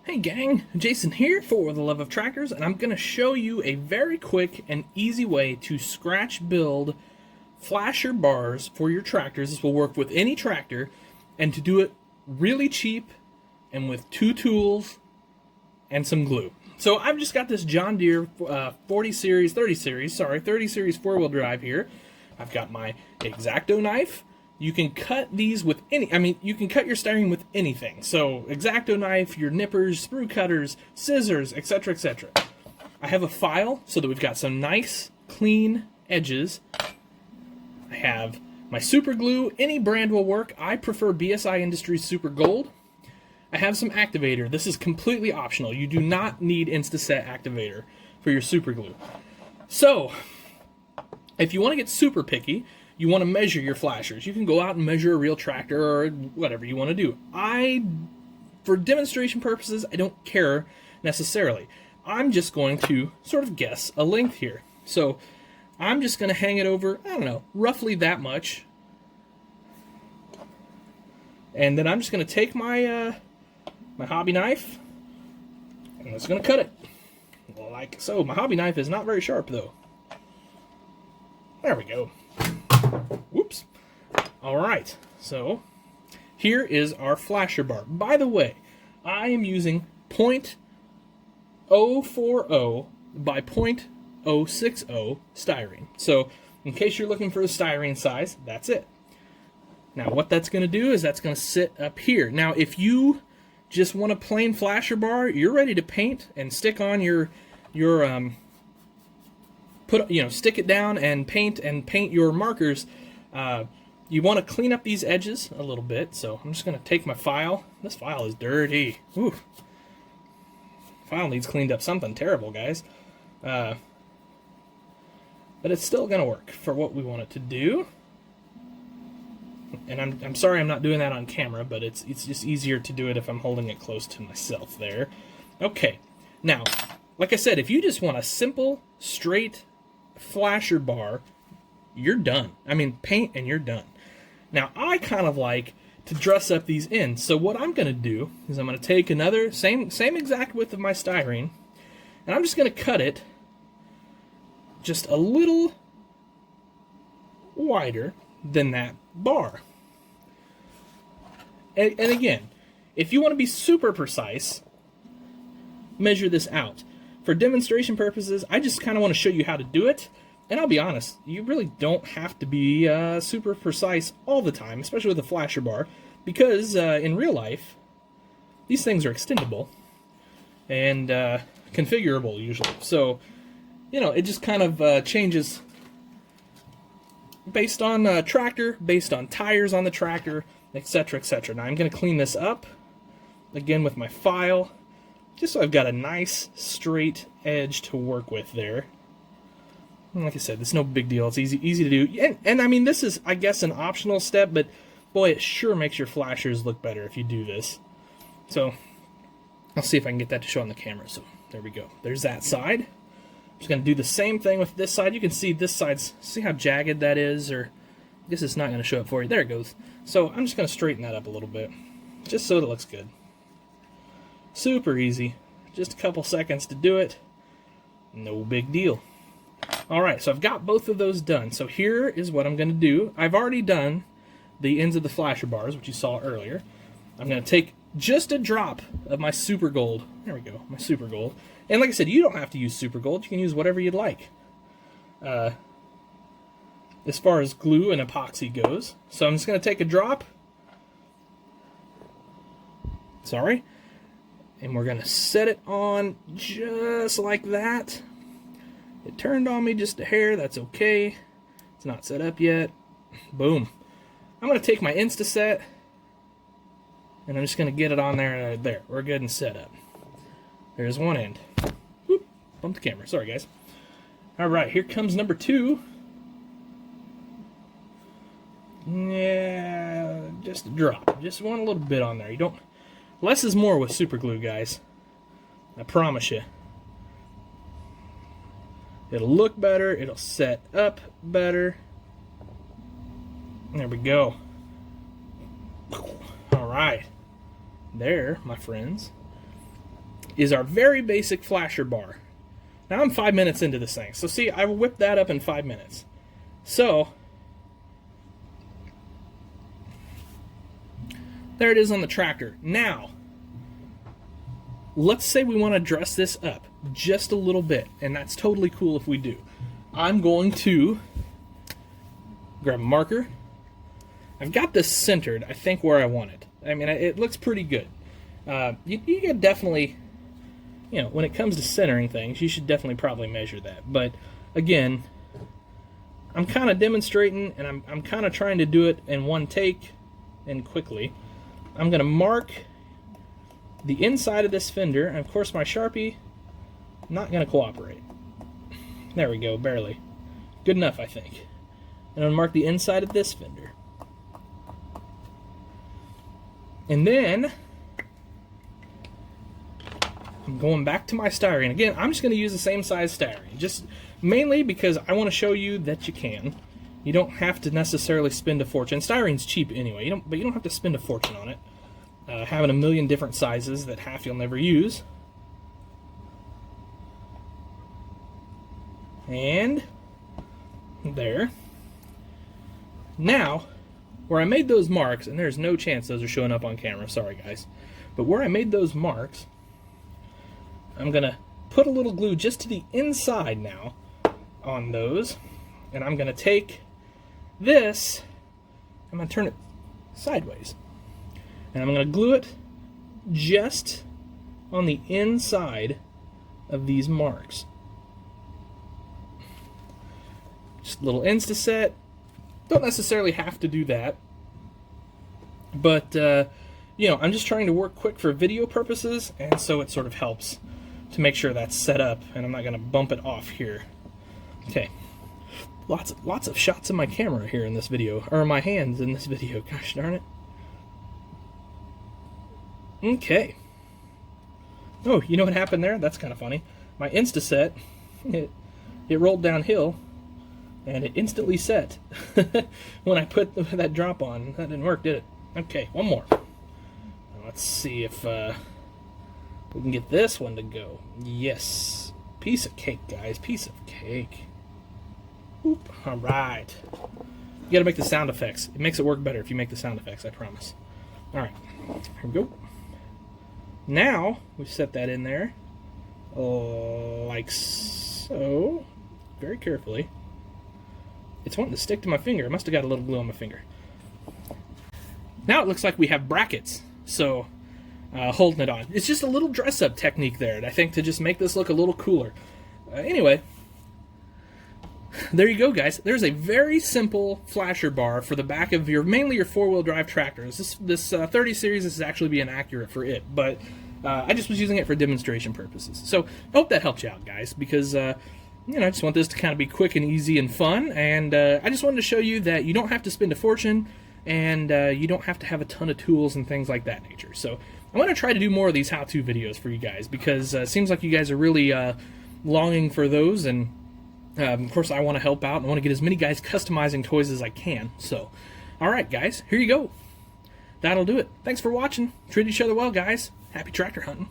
Hey gang, Jason here for The Love of Tractors, and I'm going to show you a very quick and easy way to scratch build flasher bars for your tractors. This will work with any tractor, and to do it really cheap and with 2 tools and some glue. So I've just got this John Deere 30 series 4-wheel drive here. I've got my X-Acto knife. You can cut these with you can cut your styrene with anything. So X-Acto knife, your nippers, sprue cutters, scissors, etc., etc. I have a file so that we've got some nice, clean edges. I have my super glue. Any brand will work. I prefer BSI Industries Super Gold. I have some activator. This is completely optional. You do not need Instaset activator for your super glue. So, if you want to get super picky, you want to measure your flashers. You can go out and measure a real tractor or whatever you want to do. For demonstration purposes, I don't care necessarily. I'm just going to sort of guess a length here. So I'm just going to hang it over, I don't know, roughly that much. And then I'm just going to take my my hobby knife, and I'm just going to cut it. Like so. My hobby knife is not very sharp though. There we go. Whoops. Alright, so here is our flasher bar. By the way, I am using .040 by .060 styrene. So, in case you're looking for the styrene size, that's it. Now, what that's going to do is that's going to sit up here. Now, if you just want a plain flasher bar, you're ready to paint and stick on stick it down and paint your markers. You want to clean up these edges a little bit, so I'm just going to take my file. This file is dirty. Ooh. File needs cleaned up something terrible, guys. But it's still going to work for what we want it to do. And I'm sorry I'm not doing that on camera, but it's just easier to do it if I'm holding it close to myself there. Okay, now, like I said, if you just want a simple, straight flasher bar, you're done. I mean, paint and you're done. Now, I kind of like to dress up these ends. So what I'm going to do is I'm going to take another, same exact width of my styrene, and I'm just going to cut it just a little wider than that bar. And again, if you want to be super precise, measure this out. For demonstration purposes, I just kind of want to show you how to do it. And I'll be honest, you really don't have to be super precise all the time, especially with a flasher bar, because in real life, these things are extendable and configurable usually. So, you know, it just kind of changes based on tractor, based on tires on the tractor, etc., etc. Now I'm going to clean this up again with my file, just so I've got a nice straight edge to work with there. And like I said, it's no big deal. It's easy to do. And I mean, this is, I guess, an optional step, but boy, it sure makes your flashers look better if you do this. So I'll see if I can get that to show on the camera. So there we go. There's that side. I'm just going to do the same thing with this side. You can see this side's, see how jagged that is? Or I guess it's not going to show up for you. There it goes. So I'm just going to straighten that up a little bit, just so it looks good. Super easy. Just a couple seconds to do it. No big deal. Alright, so I've got both of those done. So here is what I'm going to do. I've already done the ends of the flasher bars, which you saw earlier. I'm going to take just a drop of my Super Gold. There we go, my Super Gold. And like I said, you don't have to use Super Gold. You can use whatever you'd like. As far as glue and epoxy goes. So I'm just going to take a drop. Sorry. And we're going to set it on just like that. It turned on me just a hair. That's okay. It's not set up yet. Boom. I'm going to take my Instaset, and I'm just going to get it on there. There. We're good and set up. There's one end. Whoop. Bumped the camera. Sorry, guys. Alright, here comes number 2. Yeah, just a drop. Just want a little bit on there. You don't... Less is more with super glue, guys. I promise you. It'll look better. It'll set up better. There we go. Alright. There, my friends, is our very basic flasher bar. Now I'm 5 minutes into this thing. So see, I whipped that up in 5 minutes. So, there it is on the tractor. Now, let's say we want to dress this up just a little bit, and that's totally cool if we do. I'm going to grab a marker. I've got this centered, I think, where I want it. I mean, it looks pretty good. You can definitely, you know, when it comes to centering things, you should definitely probably measure that. But again, I'm kind of demonstrating, and I'm kind of trying to do it in one take and quickly. I'm going to mark the inside of this fender, and of course my Sharpie not going to cooperate. There we go, barely. Good enough, I think. And I'll mark the inside of this fender. And then I'm going back to my styrene. Again, I'm just going to use the same size styrene, just mainly because I want to show you that you can. You don't have to necessarily spend a fortune. Styrene's cheap anyway, but you don't have to spend a fortune on it. Having a million different sizes that half you'll never use. And there. Now, where I made those marks, and there's no chance those are showing up on camera, sorry guys, but where I made those marks, I'm going to put a little glue just to the inside now on those, and I'm going to take this, I'm going to turn it sideways, and I'm going to glue it just on the inside of these marks. Just a little Instaset. Don't necessarily have to do that, but you know, I'm just trying to work quick for video purposes, and so it sort of helps to make sure that's set up, and I'm not going to bump it off here. Okay, lots of shots of my camera here in this video, or my hands in this video. Gosh darn it. Okay. Oh, you know what happened there? That's kind of funny. My Instaset, it rolled downhill, and it instantly set when I put that drop on. That didn't work, did it? Okay, one more. Let's see if we can get this one to go. Yes. Piece of cake, guys. Piece of cake. Oop. All right. You got to make the sound effects. It makes it work better if you make the sound effects, I promise. All right. Here we go. Now, we set that in there like so. Very carefully. It's wanting to stick to my finger. I must have got a little glue on my finger. Now it looks like we have brackets, so holding it on. It's just a little dress-up technique there, I think, to just make this look a little cooler. Anyway, there you go, guys. There's a very simple flasher bar for the back of mainly your four-wheel drive tractors. This 30 series is actually being accurate for it, but I just was using it for demonstration purposes. So I hope that helped you out, guys, because you know, I just want this to kind of be quick and easy and fun, and I just wanted to show you that you don't have to spend a fortune, and you don't have to have a ton of tools and things like that nature. So I want to try to do more of these how-to videos for you guys, because it seems like you guys are really longing for those, and of course I want to help out and I want to get as many guys customizing toys as I can. So, alright guys, here you go. That'll do it. Thanks for watching. Treat each other well, guys. Happy tractor hunting.